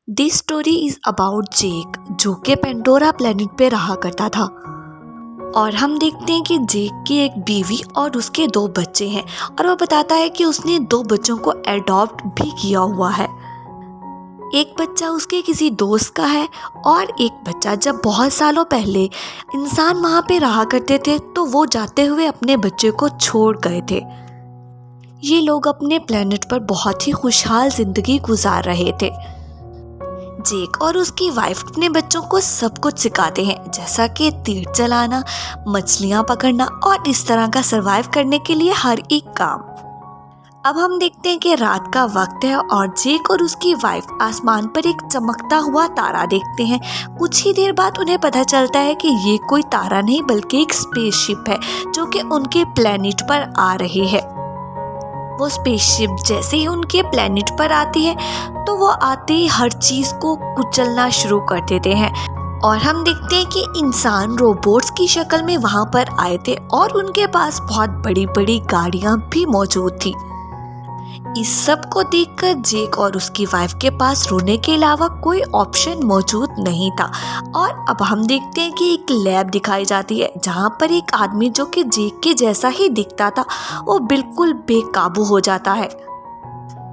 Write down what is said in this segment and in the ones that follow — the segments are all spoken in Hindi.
दिस स्टोरी इज अबाउट जेक जो कि पेंडोरा प्लेनेट पे रहा करता था। और हम देखते हैं कि जेक की एक बीवी और उसके 2 बच्चे हैं और वो बताता है कि उसने 2 बच्चों को एडॉप्ट भी किया हुआ है। एक बच्चा उसके किसी दोस्त का है और एक बच्चा जब बहुत सालों पहले इंसान वहाँ पे रहा करते थे तो वो जाते हुए अपने बच्चे को छोड़ गए थे। ये लोग अपने प्लेनेट पर बहुत ही खुशहाल जिंदगी गुजार रहे थे। जेक और उसकी वाइफ अपने बच्चों को सब कुछ सिखाते हैं, जैसा कि तीर चलाना, मछलियां पकड़ना और इस तरह का सरवाइव करने के लिए हर एक काम। अब हम देखते हैं कि रात का वक्त है और जेक और उसकी वाइफ आसमान पर एक चमकता हुआ तारा देखते हैं। कुछ ही देर बाद उन्हें पता चलता है कि ये कोई तारा नहीं बल्कि एक स्पेसशिप है जो कि उनके प्लेनेट पर आ रही है। वो स्पेसशिप जैसे ही उनके प्लेनेट पर आती है तो वो आते ही हर चीज को कुचलना शुरू कर देते हैं और हम देखते हैं कि इंसान रोबोट्स की शक्ल में वहां पर आए थे और उनके पास बहुत बड़ी बड़ी गाड़ियां भी मौजूद थी। इस सब को देखकर जेक और उसकी वाइफ के पास रोने के अलावा कोई ऑप्शन मौजूद नहीं था। और अब हम देखते हैं कि एक लैब दिखाई जाती है जहां पर एक आदमी जो कि जेक के जैसा ही दिखता था वो बिल्कुल बेकाबू हो जाता है।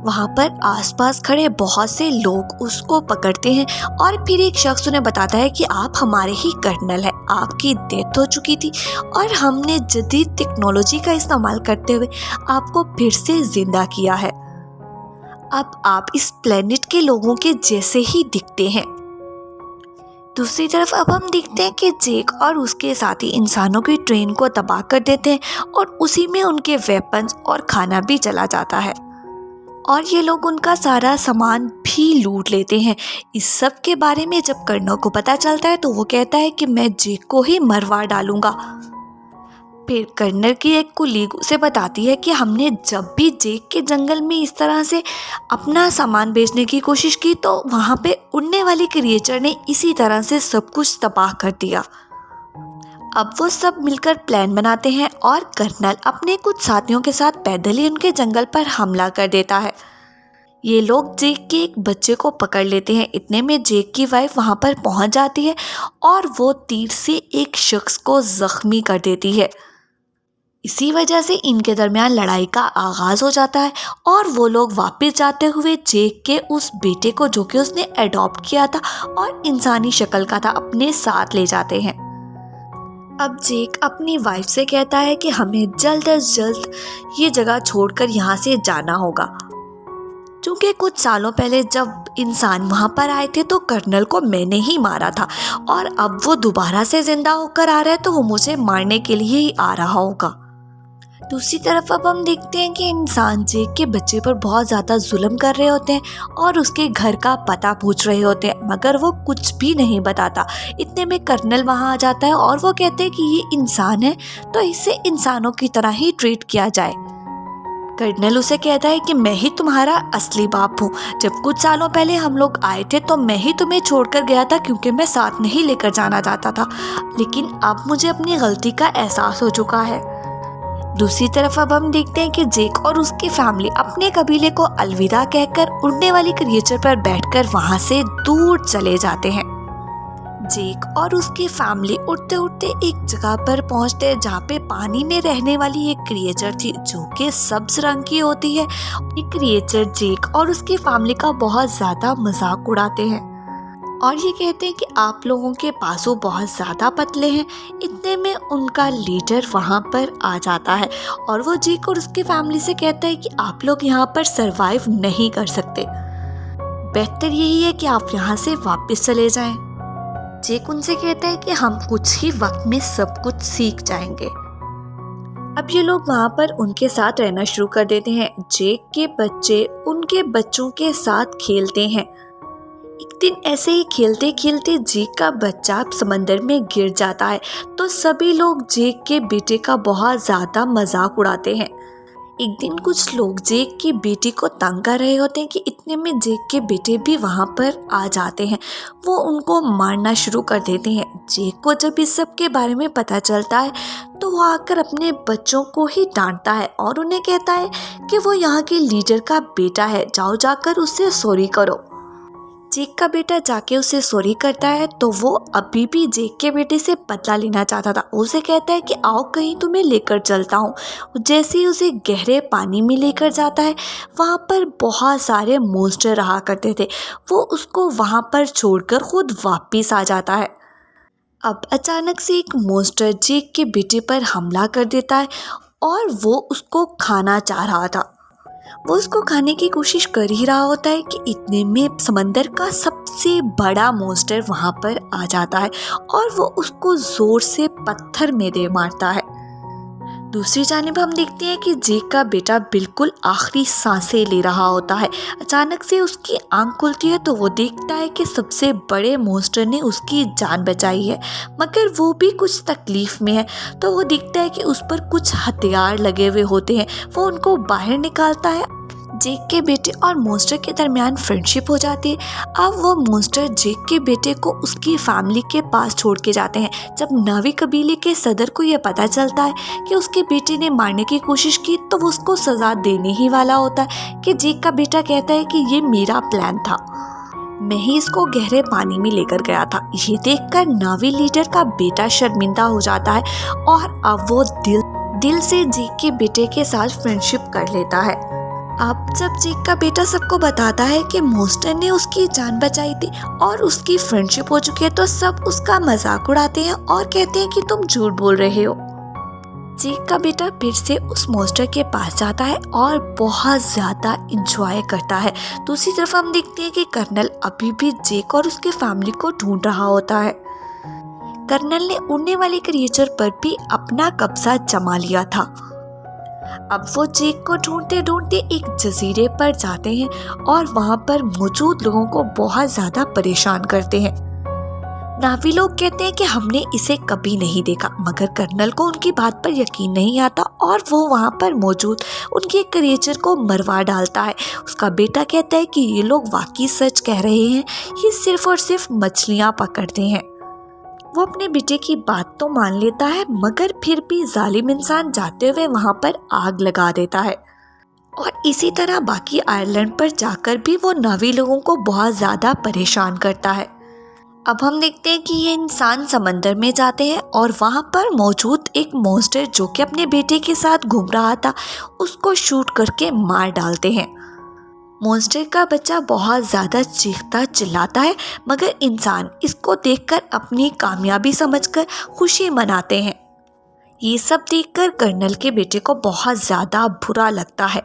वहां पर आसपास खड़े बहुत से लोग उसको पकड़ते हैं और फिर एक शख्स उन्हें बताता है कि आप हमारे ही कर्नल हैं, आपकी डेथ हो चुकी थी और हमने जदीद टेक्नोलॉजी का इस्तेमाल करते हुए आपको फिर से जिंदा किया है। अब आप इस प्लेनेट के लोगों के जैसे ही दिखते हैं। दूसरी तरफ अब हम देखते हैं कि जेक और उसके साथी इंसानों की ट्रेन को तबाह कर देते हैं और उसी में उनके वेपन्स और खाना भी चला जाता है और ये लोग उनका सारा सामान भी लूट लेते हैं। इस सब के बारे में जब कर्नल को पता चलता है तो वो कहता है कि मैं जेक को ही मरवा डालूंगा। फिर कर्नल की एक कुलीग उसे बताती है कि हमने जब भी जेक के जंगल में इस तरह से अपना सामान बेचने की कोशिश की तो वहाँ पे उड़ने वाली क्रिएचर ने इसी तरह से सब कुछ तबाह कर दिया। अब वो सब मिलकर प्लान बनाते हैं और कर्नल अपने कुछ साथियों के साथ पैदल ही उनके जंगल पर हमला कर देता है। ये लोग जेक के एक बच्चे को पकड़ लेते हैं। इतने में जेक की वाइफ वहां पर पहुंच जाती है और वो तीर से एक शख्स को जख्मी कर देती है। इसी वजह से इनके दरमियान लड़ाई का आगाज हो जाता है और वो लोग वापस जाते हुए जेक के उस बेटे को जो कि उसने अडॉप्ट किया था और इंसानी शक्ल का था अपने साथ ले जाते हैं। अब जेक अपनी वाइफ से कहता है कि हमें जल्द अज जल्द ये जगह छोड़कर यहाँ से जाना होगा, क्योंकि कुछ सालों पहले जब इंसान वहाँ पर आए थे तो कर्नल को मैंने ही मारा था और अब वो दोबारा से जिंदा होकर आ रहा है तो वो मुझे मारने के लिए ही आ रहा होगा। दूसरी तरफ अब हम देखते हैं कि इंसान जेक के बच्चे पर बहुत ज़्यादा जुल्म कर रहे होते हैं और उसके घर का पता पूछ रहे होते हैं, मगर वो कुछ भी नहीं बताता। इतने में कर्नल वहाँ आ जाता है और वो कहते हैं कि ये इंसान है तो इसे इंसानों की तरह ही ट्रीट किया जाए। कर्नल उसे कहता है कि मैं ही तुम्हारा असली बाप हूँ। जब कुछ सालों पहले हम लोग आए थे तो मैं ही तुम्हें छोड़कर गया था क्योंकि मैं साथ नहीं लेकर जाना चाहता था, लेकिन अब मुझे अपनी गलती का एहसास हो चुका है। दूसरी तरफ अब हम देखते हैं कि जेक और उसकी फैमिली अपने कबीले को अलविदा कहकर उड़ने वाली क्रिएचर पर बैठकर वहां से दूर चले जाते हैं। जेक और उसकी फैमिली उड़ते उड़ते एक जगह पर पहुंचते हैं जहाँ पे पानी में रहने वाली एक क्रिएचर थी जो कि सब्ज रंग की होती है। ये क्रिएचर जेक और उसकी फैमिली का बहुत ज्यादा मजाक उड़ाते हैं और ये कहते हैं कि आप लोगों के पासों बहुत ज़्यादा पतले हैं। इतने में उनका लीडर वहाँ पर आ जाता है और वो जेक और उसकी फैमिली से कहता है कि आप लोग यहाँ पर सरवाइव नहीं कर सकते, बेहतर यही है कि आप यहाँ से वापस चले जाएं। जेक उनसे कहता है कि हम कुछ ही वक्त में सब कुछ सीख जाएंगे। अब ये लोग वहाँ पर उनके साथ रहना शुरू कर देते हैं। जेक के बच्चे उनके बच्चों के साथ खेलते हैं। एक दिन ऐसे ही खेलते खेलते जेक का बच्चा समंदर में गिर जाता है तो सभी लोग जेक के बेटे का बहुत ज़्यादा मजाक उड़ाते हैं। एक दिन कुछ लोग जेक की बेटी को तंग कर रहे होते हैं कि इतने में जेक के बेटे भी वहाँ पर आ जाते हैं। वो उनको मारना शुरू कर देते हैं। जेक को जब इस सब के बारे में पता चलता है तो वो आकर अपने बच्चों को ही डांटता है और उन्हें कहता है कि वो यहाँ के लीडर का बेटा है, जाओ जाकर उससे सॉरी करो। जेक का बेटा जाके उसे सॉरी करता है तो वो अभी भी जेक के बेटे से बदला लेना चाहता था। उसे कहता है कि आओ कहीं तुम्हें लेकर चलता हूँ। जैसे ही उसे गहरे पानी में लेकर जाता है, वहाँ पर बहुत सारे मॉन्स्टर रहा करते थे। वो उसको वहाँ पर छोड़कर खुद वापिस आ जाता है। अब अचानक से एक मॉन्स्टर जेक के बेटे पर हमला कर देता है और वो उसको खाना चाह रहा था। वो उसको खाने की कोशिश कर ही रहा होता है कि इतने में समंदर का सबसे बड़ा मॉन्स्टर वहाँ पर आ जाता है और वो उसको जोर से पत्थर में दे मारता है। दूसरी जानिब हम देखते हैं कि जेक का बेटा बिल्कुल आखिरी सांसें ले रहा होता है। अचानक से उसकी आंख खुलती है तो वो देखता है कि सबसे बड़े मॉन्स्टर ने उसकी जान बचाई है, मगर वो भी कुछ तकलीफ में है। तो वो देखता है कि उस पर कुछ हथियार लगे हुए होते हैं। वो उनको बाहर निकालता है। जेक के बेटे और मॉन्स्टर के दरमियान फ्रेंडशिप हो जाती है। अब वो मॉन्स्टर जेक के बेटे को उसकी फैमिली के पास छोड़ के जाते हैं। जब नावी कबीले के सदर को यह पता चलता है कि उसके बेटे ने मारने की कोशिश की तो वो उसको सजा देने ही वाला होता है कि जेक का बेटा कहता है कि ये मेरा प्लान था, मैं ही इसको गहरे पानी में लेकर गया था। ये देखकर नावी लीडर का बेटा शर्मिंदा हो जाता है और अब वो दिल से जेक के बेटे के साथ फ्रेंडशिप कर लेता है। अब जब जेक का बेटा सबको बताता है कि मॉन्स्टर ने उसकी जान बचाई थी और उसकी फ्रेंडशिप हो चुकी है तो सब उसका मजाक उड़ाते हैं और कहते हैं कि तुम झूठ बोल रहे हो। जेक का बेटा फिर से उस मॉन्स्टर के पास जाता है और बहुत ज़्यादा इंजॉय करता है। दूसरी तरफ हम देखते हैं कि कर्नल अभी भी जेक और उसके फैमिली को ढूंढ रहा होता है। कर्नल ने उड़ने वाले क्रिएचर पर भी अपना कब्जा जमा लिया था। अब वो जेक को ढूंढते ढूंढते एक जजीरे पर जाते हैं और वहाँ पर मौजूद लोगों को बहुत ज़्यादा परेशान करते हैं। नावी लोग कहते हैं कि हमने इसे कभी नहीं देखा, मगर कर्नल को उनकी बात पर यकीन नहीं आता और वो वहाँ पर मौजूद उनके क्रिएचर को मरवा डालता है। उसका बेटा कहता है कि ये लोग वाकई सच कह रहे हैं, ये सिर्फ और सिर्फ मछलियाँ पकड़ते हैं। वो अपने बेटे की बात तो मान लेता है, मगर फिर भी जालिम इंसान जाते हुए वहाँ पर आग लगा देता है और इसी तरह बाकी आयरलैंड पर जाकर भी वो नावी लोगों को बहुत ज़्यादा परेशान करता है। अब हम देखते हैं कि ये इंसान समंदर में जाते हैं और वहाँ पर मौजूद एक मॉन्स्टर जो कि अपने बेटे के साथ घूम रहा था, उसको शूट करके मार डालते हैं। मॉन्स्टर का बच्चा बहुत ज़्यादा चीखता चिल्लाता है, मगर इंसान इसको देखकर अपनी कामयाबी समझकर खुशी मनाते हैं। ये सब देखकर कर्नल के बेटे को बहुत ज़्यादा बुरा लगता है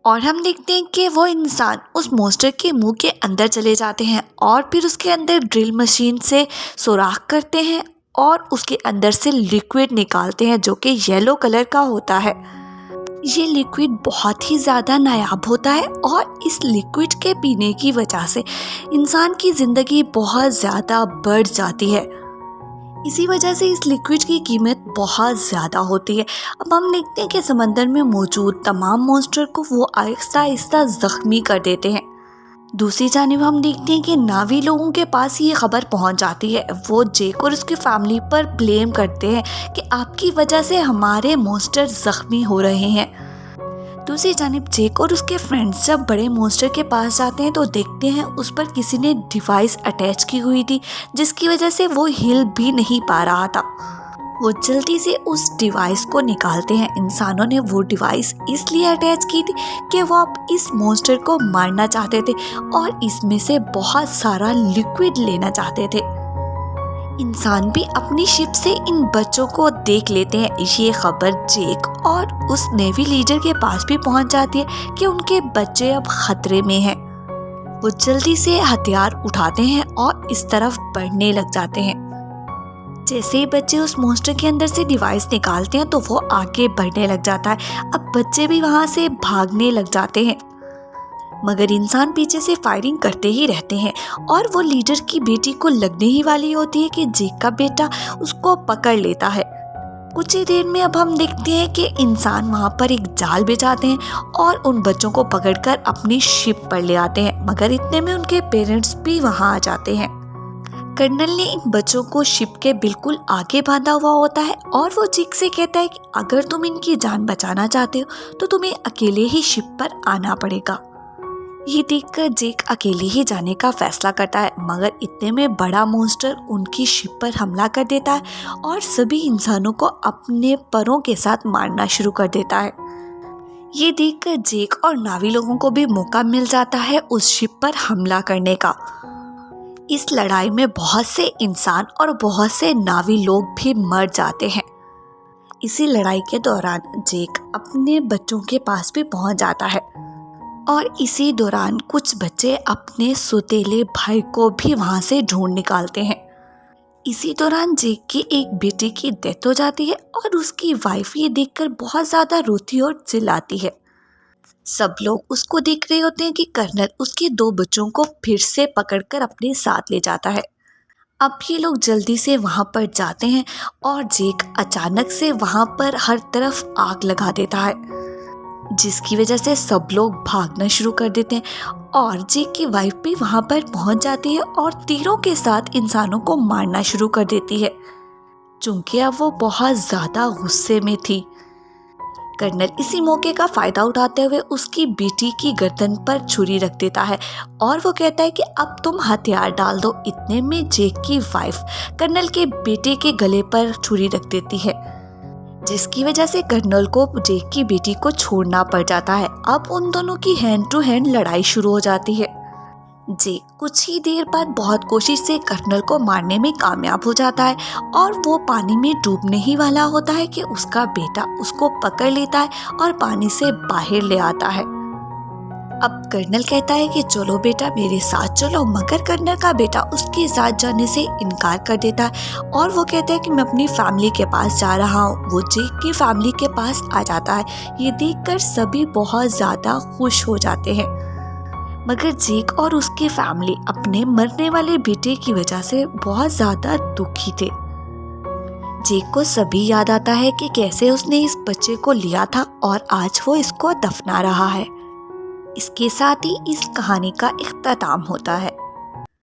और हम देखते हैं कि वो इंसान उस मॉन्स्टर के मुंह के अंदर चले जाते हैं और फिर उसके अंदर ड्रिल मशीन से सुराख करते हैं और उसके अंदर से लिक्विड निकालते हैं जो कि येलो कलर का होता है। ये लिक्विड बहुत ही ज़्यादा नायाब होता है और इस लिक्विड के पीने की वजह से इंसान की ज़िंदगी बहुत ज़्यादा बढ़ जाती है। इसी वजह से इस लिक्विड की कीमत बहुत ज़्यादा होती है। अब हम देखते हैं कि समंदर में मौजूद तमाम मॉन्स्टर को वो आहिस्ता आहिस्ता ज़ख्मी कर देते हैं। दूसरी जानिब हम देखते हैं कि नावी लोगों के पास ये खबर पहुंच जाती है। वो जेक और उसकी फैमिली पर ब्लेम करते हैं कि आपकी वजह से हमारे मॉन्स्टर ज़ख्मी हो रहे हैं। दूसरी जानिब जेक और उसके फ्रेंड्स जब बड़े मॉन्स्टर के पास जाते हैं तो देखते हैं उस पर किसी ने डिवाइस अटैच की हुई थी जिसकी वजह से वो हिल भी नहीं पा रहा था। वो जल्दी से उस डिवाइस को निकालते हैं। इंसानों ने वो डिवाइस इसलिए अटैच की थी कि वो अब इस मॉन्स्टर को मारना चाहते थे और इसमें से बहुत सारा लिक्विड लेना चाहते थे। इंसान भी अपनी शिप से इन बच्चों को देख लेते हैं। ये खबर जेक और उस नेवी लीडर के पास भी पहुंच जाती है कि उनके बच्चे अब खतरे में हैं। वो जल्दी से हथियार उठाते हैं और इस तरफ बढ़ने लग जाते हैं। जैसे ही बच्चे उस मॉन्स्टर के अंदर से डिवाइस निकालते हैं तो वो आगे बढ़ने लग जाता है। अब बच्चे भी वहाँ से भागने लग जाते हैं, मगर इंसान पीछे से फायरिंग करते ही रहते हैं और वो लीडर की बेटी को लगने ही वाली होती है कि जेक का बेटा उसको पकड़ लेता है। कुछ ही देर में अब हम देखते हैं कि इंसान वहाँ पर एक जाल बिछाते हैं और उन बच्चों को पकड़कर अपनी शिप पर ले आते हैं, मगर इतने में उनके पेरेंट्स भी वहाँ आ जाते हैं। कर्नल ने इन बच्चों को शिप के बिल्कुल आगे बांधा हुआ होता है और वो जेक से कहता है कि अगर तुम इनकी जान बचाना चाहते हो तो तुम्हें अकेले ही शिप पर आना पड़ेगा। ये देखकर जेक अकेले ही जाने का फैसला करता है, मगर इतने में बड़ा मॉन्स्टर उनकी शिप पर हमला कर देता है और सभी इंसानों को अपने परों के साथ मारना शुरू कर देता है। ये देखकर जेक और नावी लोगों को भी मौका मिल जाता है उस शिप पर हमला करने का। इस लड़ाई में बहुत से इंसान और बहुत से नावी लोग भी मर जाते हैं। इसी लड़ाई के दौरान जेक अपने बच्चों के पास भी पहुंच जाता है और इसी दौरान कुछ बच्चे अपने सौतेले भाई को भी वहां से ढूंढ निकालते हैं। इसी दौरान जेक की एक बेटी की डेथ हो जाती है और उसकी वाइफ ये देखकर बहुत ज़्यादा रोती और चिल्लाती है। सब लोग उसको देख रहे होते हैं कि कर्नल उसके 2 बच्चों को फिर से पकड़कर अपने साथ ले जाता है। अब ये लोग जल्दी से वहाँ पर जाते हैं और जेक अचानक से वहाँ पर हर तरफ आग लगा देता है, जिसकी वजह से सब लोग भागना शुरू कर देते हैं और जेक की वाइफ भी वहाँ पर पहुँच जाती है और तीरों के साथ इंसानों को मारना शुरू कर देती है, चूँकि अब वो बहुत ज़्यादा गुस्से में थी। कर्नल इसी मौके का फ़ायदा उठाते हुए उसकी बेटी की गर्दन पर छुरी रख देता है और वो कहता है कि अब तुम हथियार डाल दो। इतने में जेक की वाइफ कर्नल के बेटे के गले पर छुरी रख देती है, जिसकी वजह से कर्नल को जेक की बेटी को छोड़ना पड़ जाता है। अब उन दोनों की हैंड टू हैंड लड़ाई शुरू हो जाती है। जेक कुछ ही देर बाद बहुत कोशिश से कर्नल को मारने में कामयाब हो जाता है और वो पानी में डूबने ही वाला होता है कि उसका बेटा उसको पकड़ लेता है और पानी से बाहर ले आता है। अब कर्नल कहता है कि चलो बेटा मेरे साथ चलो, मगर कर्नल का बेटा उसके साथ जाने से इनकार कर देता है और वो कहता है कि मैं अपनी फैमिली के पास जा रहा हूँ। वो जेक की फैमिली के पास आ जाता है। ये देखकर सभी बहुत ज़्यादा खुश हो जाते हैं, मगर जेक और उसकी फैमिली अपने मरने वाले बेटे की वजह से बहुत ज़्यादा दुखी थे। जेक को सभी याद आता है कि कैसे उसने इस बच्चे को लिया था और आज वो इसको दफना रहा है। इसके साथ ही इस कहानी का इख्तिताम होता है।